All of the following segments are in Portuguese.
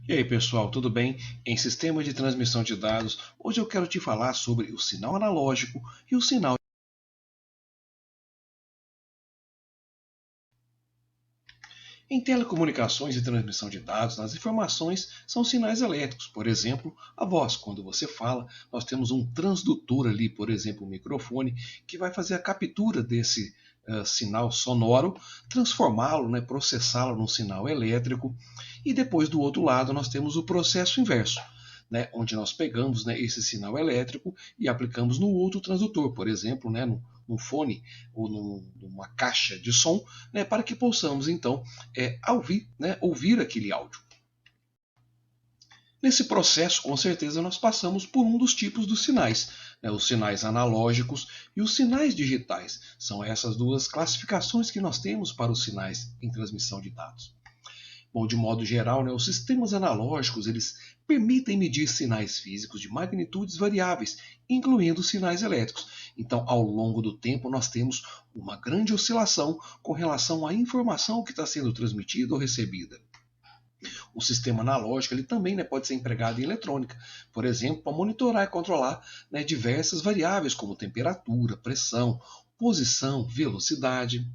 E aí pessoal, tudo bem? Em sistema de transmissão de dados, hoje eu quero te falar sobre o sinal analógico e o sinal. Em telecomunicações e transmissão de dados, as informações são sinais elétricos. Por exemplo, a voz. Quando você fala, nós temos um transdutor ali, por exemplo, um microfone, que vai fazer a captura desse sinal sonoro, transformá-lo, processá-lo num sinal elétrico. E depois, do outro lado, nós temos o processo inverso, onde nós pegamos, esse sinal elétrico e aplicamos no outro transdutor, por exemplo, no fone ou numa caixa de som, para que possamos então ouvir aquele áudio. Nesse processo, com certeza, nós passamos por um dos tipos dos sinais, os sinais analógicos e os sinais digitais. São essas duas classificações que nós temos para os sinais em transmissão de dados. Bom, de modo geral, os sistemas analógicos eles permitem medir sinais físicos de magnitudes variáveis, incluindo sinais elétricos. Então, ao longo do tempo, nós temos uma grande oscilação com relação à informação que está sendo transmitida ou recebida. O sistema analógico ele também pode ser empregado em eletrônica, por exemplo, para monitorar e controlar diversas variáveis como temperatura, pressão, posição, velocidade.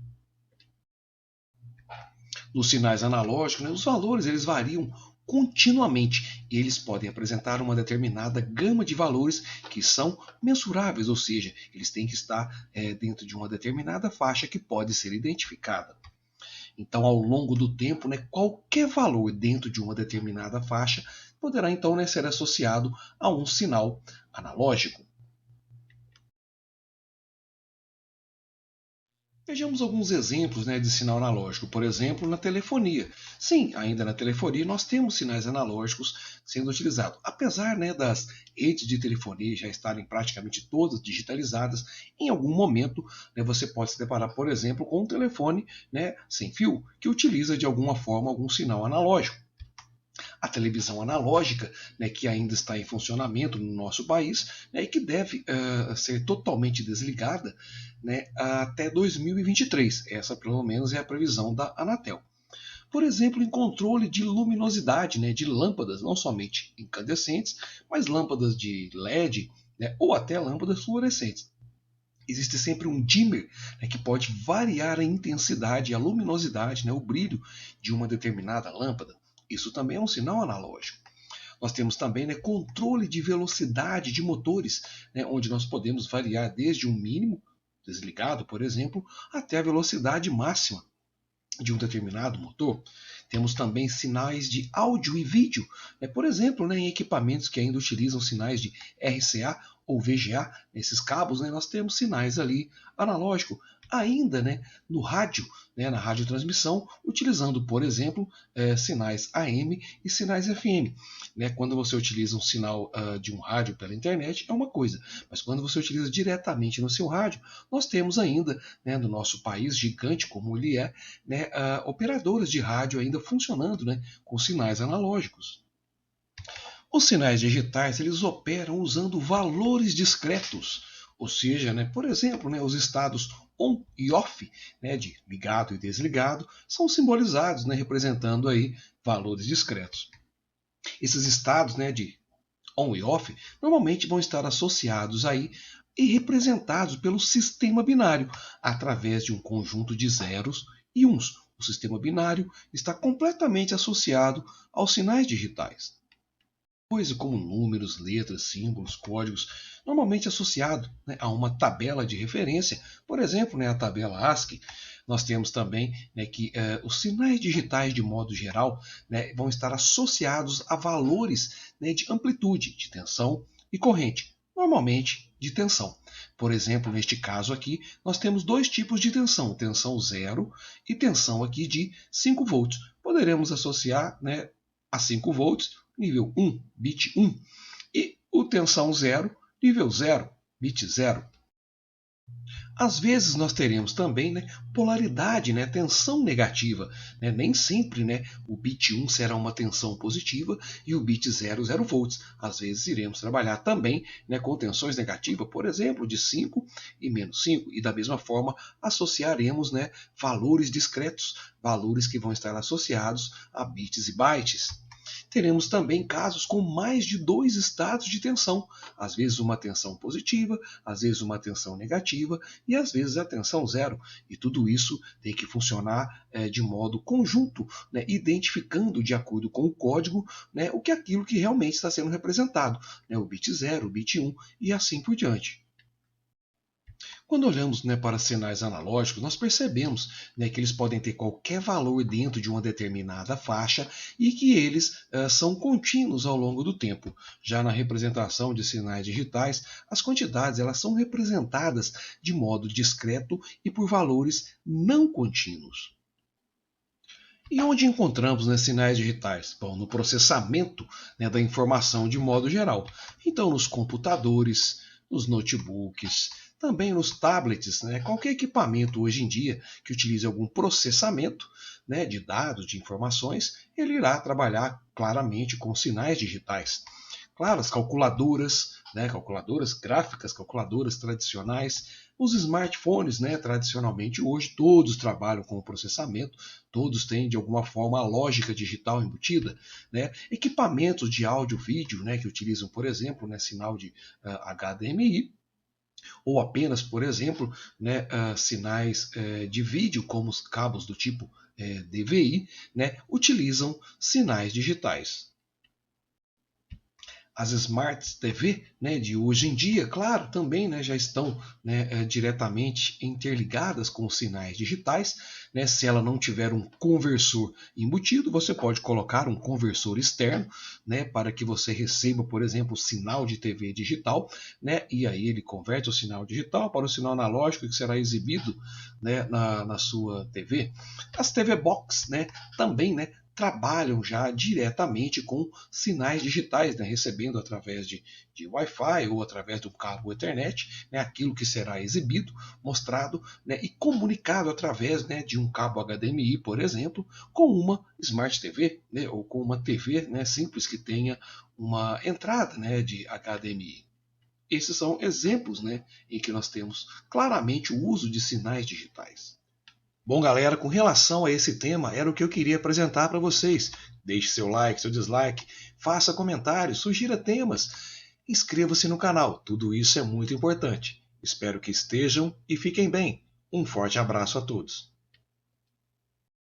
Nos sinais analógicos, os valores eles variam continuamente e eles podem apresentar uma determinada gama de valores que são mensuráveis, ou seja, eles têm que estar dentro de uma determinada faixa que pode ser identificada. Então, ao longo do tempo, qualquer valor dentro de uma determinada faixa poderá então ser associado a um sinal analógico. Vejamos alguns exemplos de sinal analógico, por exemplo, na telefonia. Sim, ainda na telefonia nós temos sinais analógicos sendo utilizados. Apesar das redes de telefonia já estarem praticamente todas digitalizadas, em algum momento você pode se deparar, por exemplo, com um telefone sem fio que utiliza de alguma forma algum sinal analógico. A televisão analógica, que ainda está em funcionamento no nosso país e que deve ser totalmente desligada até 2023. Essa, pelo menos, é a previsão da Anatel. Por exemplo, em controle de luminosidade de lâmpadas, não somente incandescentes, mas lâmpadas de LED ou até lâmpadas fluorescentes. Existe sempre um dimmer que pode variar a intensidade, a luminosidade, o brilho de uma determinada lâmpada. Isso também é um sinal analógico. Nós temos também controle de velocidade de motores, onde nós podemos variar desde um mínimo, desligado, por exemplo, até a velocidade máxima de um determinado motor. Temos também sinais de áudio e vídeo, por exemplo, em equipamentos que ainda utilizam sinais de RCA ou VGA, nesses cabos nós temos sinais ali analógicos. Ainda no rádio, na radiotransmissão, utilizando, por exemplo, sinais AM e sinais FM. Quando você utiliza um sinal de um rádio pela internet, é uma coisa, mas quando você utiliza diretamente no seu rádio, nós temos ainda, no nosso país gigante como ele é, operadoras de rádio ainda funcionando com sinais analógicos. Os sinais digitais eles operam usando valores discretos, ou seja, por exemplo, os estados on e off, de ligado e desligado, são simbolizados, representando aí valores discretos. Esses estados de on e off normalmente vão estar associados aí e representados pelo sistema binário, através de um conjunto de zeros e uns. O sistema binário está completamente associado aos sinais digitais. Coisa como números, letras, símbolos, códigos, normalmente associado a uma tabela de referência, por exemplo, a tabela ASCII. Nós temos também que os sinais digitais, de modo geral, vão estar associados a valores de amplitude, de tensão e corrente, normalmente de tensão. Por exemplo, neste caso aqui, nós temos dois tipos de tensão, tensão 0 e tensão aqui de 5 volts. Poderemos associar a 5 volts nível 1, bit 1, e o tensão 0, nível 0, bit 0. Às vezes nós teremos também polaridade, tensão negativa. Nem sempre o bit 1 será uma tensão positiva e o bit 0, 0 volts. Às vezes iremos trabalhar também com tensões negativas, por exemplo, de 5 e menos 5. E da mesma forma associaremos valores discretos, valores que vão estar associados a bits e bytes. teremos também casos com mais de 2 estados de tensão, às vezes uma tensão positiva, às vezes uma tensão negativa e às vezes a tensão zero. E tudo isso tem que funcionar de modo conjunto, né, identificando de acordo com o código, né, o que é aquilo que realmente está sendo representado, né, o bit 0, o bit 1 e assim por diante. Quando olhamos, né, para sinais analógicos, nós percebemos, né, que eles podem ter qualquer valor dentro de uma determinada faixa e que eles são contínuos ao longo do tempo. Já na representação de sinais digitais, as quantidades elas são representadas de modo discreto e por valores não contínuos. E onde encontramos, né, sinais digitais? Bom, no processamento, né, da informação de modo geral. Então, nos computadores, nos notebooks, também nos tablets, né, qualquer equipamento hoje em dia que utilize algum processamento, né, de dados, de informações, ele irá trabalhar claramente com sinais digitais. Claro, as calculadoras, né, calculadoras gráficas, calculadoras tradicionais, os smartphones, né, tradicionalmente hoje todos trabalham com o processamento, todos têm de alguma forma a lógica digital embutida, né? Equipamentos de áudio e vídeo, né, que utilizam, por exemplo, né, sinal de HDMI, ou apenas, por exemplo, né, sinais de vídeo, como os cabos do tipo DVI, né, utilizam sinais digitais. As Smart TV, né, de hoje em dia, claro, também, né, já estão, né, diretamente interligadas com os sinais digitais, né. Se ela não tiver um conversor embutido, você pode colocar um conversor externo, né, para que você receba, por exemplo, o sinal de TV digital, né, e aí ele converte o sinal digital para o sinal analógico que será exibido, né, na sua TV. As TV Box, né, também, né, trabalham já diretamente com sinais digitais, né, recebendo através de Wi-Fi ou através de um cabo Ethernet, né, aquilo que será exibido, mostrado, né, e comunicado através, né, de um cabo HDMI, por exemplo, com uma Smart TV, né, ou com uma TV, né, simples que tenha uma entrada, né, de HDMI. Esses são exemplos, né, em que nós temos claramente o uso de sinais digitais. Bom, galera, com relação a esse tema, era o que eu queria apresentar para vocês. Deixe seu like, seu dislike, faça comentários, sugira temas, inscreva-se no canal, tudo isso é muito importante. Espero que estejam e fiquem bem. Um forte abraço a todos.